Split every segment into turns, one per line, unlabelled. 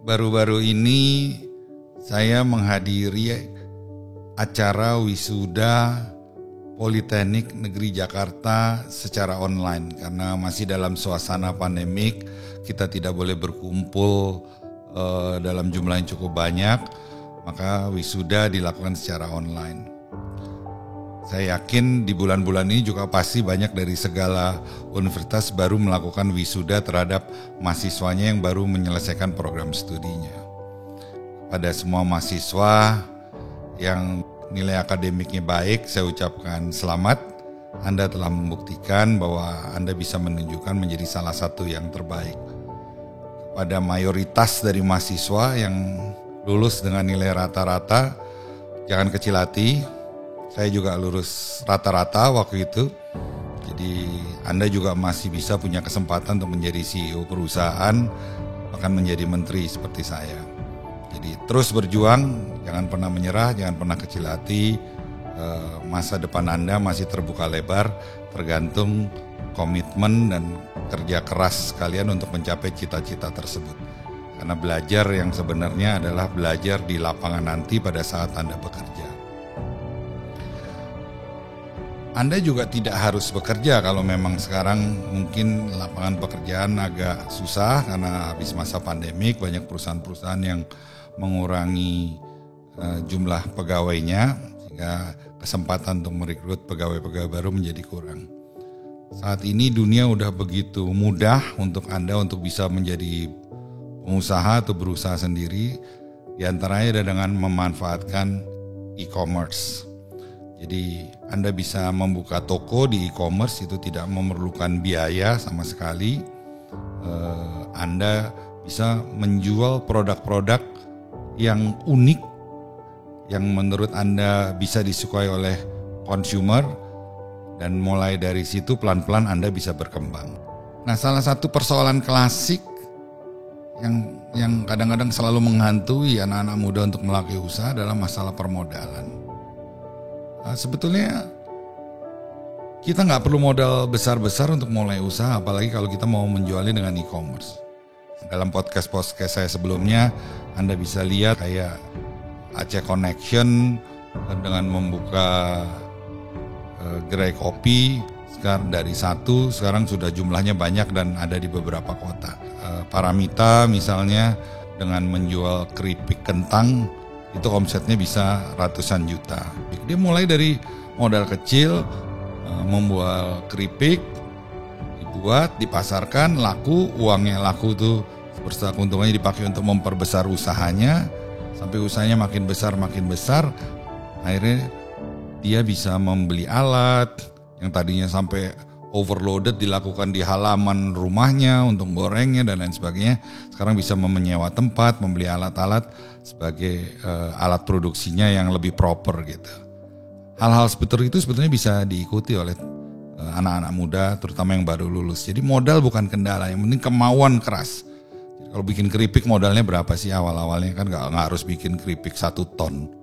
baru-baru ini saya menghadiri acara wisuda Politeknik Negeri Jakarta secara online karena masih dalam suasana pandemik, kita tidak boleh berkumpul dalam jumlah yang cukup banyak, maka wisuda dilakukan secara online. Saya yakin di bulan-bulan ini juga pasti banyak dari segala universitas baru melakukan wisuda terhadap mahasiswanya yang baru menyelesaikan program studinya. Pada semua mahasiswa yang nilai akademiknya baik, saya ucapkan selamat. Anda telah membuktikan bahwa Anda bisa menunjukkan menjadi salah satu yang terbaik. Pada mayoritas dari mahasiswa yang lulus dengan nilai rata-rata, jangan kecil hati. Saya juga lulus rata-rata waktu itu. Jadi Anda juga masih bisa punya kesempatan untuk menjadi CEO perusahaan, bahkan menjadi menteri seperti saya. Jadi terus berjuang, jangan pernah menyerah, jangan pernah kecil hati. Masa depan Anda masih terbuka lebar, tergantung komitmen dan kerja keras kalian untuk mencapai cita-cita tersebut. Karena belajar yang sebenarnya adalah belajar di lapangan nanti pada saat Anda bekerja. Anda juga tidak harus bekerja kalau memang sekarang mungkin lapangan pekerjaan agak susah karena habis masa pandemik, banyak perusahaan-perusahaan yang mengurangi jumlah pegawainya sehingga kesempatan untuk merekrut pegawai-pegawai baru menjadi kurang. Saat ini dunia udah begitu mudah untuk Anda untuk bisa menjadi pengusaha atau berusaha sendiri, di antaranya dengan memanfaatkan e-commerce. Jadi Anda bisa membuka toko di e-commerce, itu tidak memerlukan biaya sama sekali. Anda bisa menjual produk-produk yang unik, yang menurut Anda bisa disukai oleh consumer, dan mulai dari situ pelan-pelan Anda bisa berkembang. Nah, salah satu persoalan klasik yang kadang-kadang selalu menghantui anak-anak muda untuk melakukan usaha adalah masalah permodalan. Sebetulnya kita nggak perlu modal besar-besar untuk mulai usaha, apalagi kalau kita mau menjualnya dengan e-commerce. Dalam podcast saya sebelumnya, Anda bisa lihat kayak Aceh Connection dengan membuka gerai kopi sekarang dari satu, sekarang sudah jumlahnya banyak dan ada di beberapa kota. Paramita misalnya dengan menjual keripik kentang, itu omsetnya bisa ratusan juta. Dia mulai dari modal kecil, membuat keripik, dibuat, dipasarkan, laku, uangnya laku tuh besar, keuntungannya dipakai untuk memperbesar usahanya, sampai usahanya makin besar, akhirnya dia bisa membeli alat yang tadinya sampai overloaded dilakukan di halaman rumahnya untuk gorengnya dan lain sebagainya. Sekarang bisa menyewa tempat, membeli alat-alat sebagai alat produksinya yang lebih proper gitu. Hal-hal seperti itu sebetulnya bisa diikuti oleh anak-anak muda, terutama yang baru lulus. Jadi modal bukan kendala, yang penting kemauan keras. Jadi kalau bikin keripik modalnya berapa sih awal-awalnya? Kan nggak harus bikin keripik 1 ton.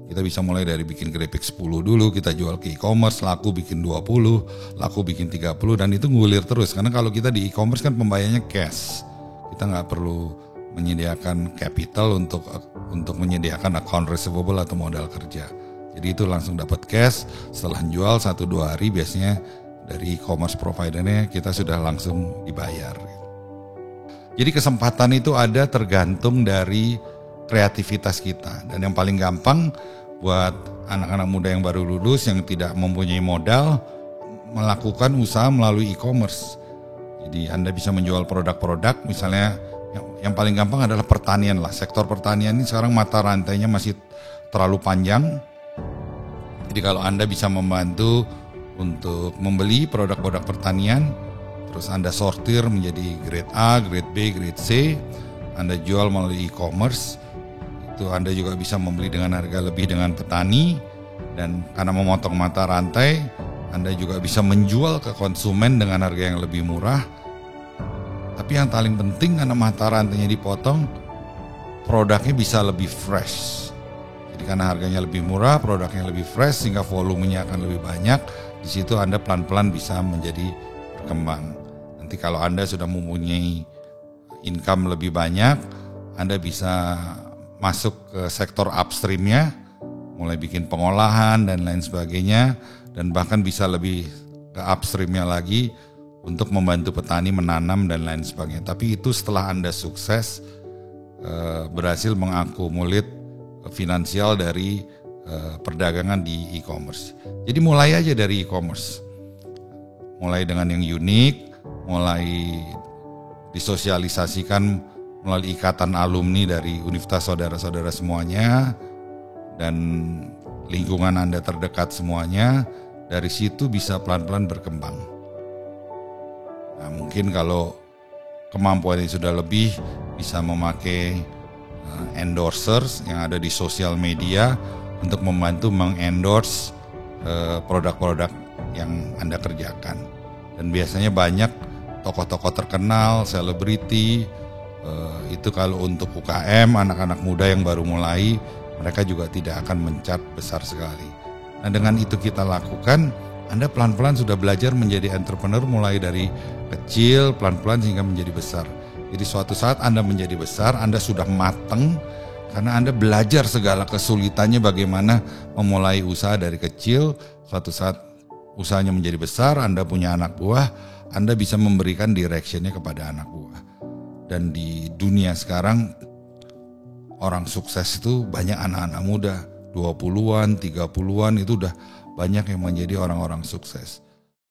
Kita bisa mulai dari bikin keripik 10 dulu, kita jual ke e-commerce, laku bikin 20, laku bikin 30, dan itu ngulir terus. Karena kalau kita di e-commerce kan pembayarannya cash. Kita nggak perlu menyediakan capital untuk menyediakan account receivable atau modal kerja. Jadi itu langsung dapat cash, setelah jual 1-2 hari biasanya dari e-commerce providernya kita sudah langsung dibayar. Jadi kesempatan itu ada tergantung dari kreativitas kita, dan yang paling gampang buat anak-anak muda yang baru lulus yang tidak mempunyai modal melakukan usaha melalui e-commerce. Jadi Anda bisa menjual produk-produk, misalnya yang paling gampang adalah pertanian lah. Sektor pertanian ini sekarang mata rantainya masih terlalu panjang. Jadi kalau Anda bisa membantu untuk membeli produk-produk pertanian, terus Anda sortir menjadi grade A, grade B, grade C, Anda jual melalui e-commerce, itu Anda juga bisa membeli dengan harga lebih dengan petani, dan karena memotong mata rantai, Anda juga bisa menjual ke konsumen dengan harga yang lebih murah. Tapi yang paling penting karena mata rantainya dipotong, produknya bisa lebih fresh. Jadi karena harganya lebih murah, produknya lebih fresh sehingga volumenya akan lebih banyak. Di situ Anda pelan-pelan bisa menjadi berkembang. Nanti kalau Anda sudah mempunyai income lebih banyak, Anda bisa masuk ke sektor upstreamnya, mulai bikin pengolahan dan lain sebagainya, dan bahkan bisa lebih ke upstreamnya lagi untuk membantu petani menanam dan lain sebagainya. Tapi itu setelah Anda sukses berhasil mengakumulit finansial dari perdagangan di e-commerce. Jadi mulai aja dari e-commerce, mulai dengan yang unik, mulai disosialisasikan melalui ikatan alumni dari universitas saudara-saudara semuanya dan lingkungan Anda terdekat semuanya. Dari situ bisa pelan-pelan berkembang. Nah, mungkin kalau kemampuannya sudah lebih, bisa memakai endorsers yang ada di sosial media untuk membantu mengendorse produk-produk yang Anda kerjakan. Dan biasanya banyak tokoh-tokoh terkenal, selebriti, itu kalau untuk UKM, anak-anak muda yang baru mulai, mereka juga tidak akan mencat besar sekali. Nah, dengan itu kita lakukan, Anda pelan-pelan sudah belajar menjadi entrepreneur mulai dari kecil, pelan-pelan sehingga menjadi besar. Jadi suatu saat Anda menjadi besar, Anda sudah matang karena Anda belajar segala kesulitannya bagaimana memulai usaha dari kecil. Suatu saat usahanya menjadi besar, Anda punya anak buah, Anda bisa memberikan directionnya kepada anak buah. Dan di dunia sekarang orang sukses itu banyak anak-anak muda, 20-an, 30-an itu udah banyak yang menjadi orang-orang sukses.